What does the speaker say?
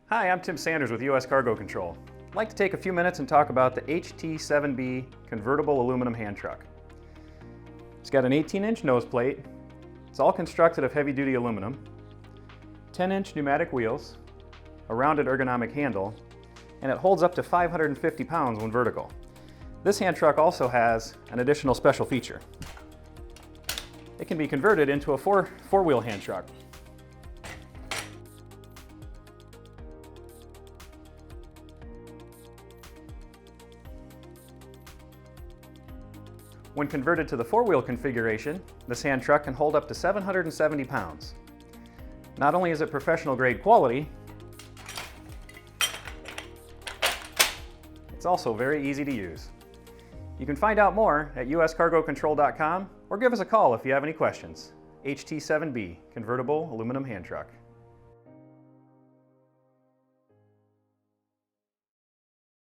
Hi, I'm Tim Sanders with US Cargo Control. I'd like to take a few minutes and talk about the HT7B convertible aluminum hand truck. It's got an 18-inch nose plate. It's all constructed of heavy-duty aluminum, 10-inch pneumatic wheels, a rounded ergonomic handle, and it holds up to 550 pounds when vertical. This hand truck also has an additional special feature. It can be converted into a four-wheel hand truck. When converted to the four-wheel configuration, this hand truck can hold up to 770 pounds. Not only is it professional grade quality, it's also very easy to use. You can find out more at uscargocontrol.com or give us a call if you have any questions. HT7B Convertible Aluminum Hand Truck.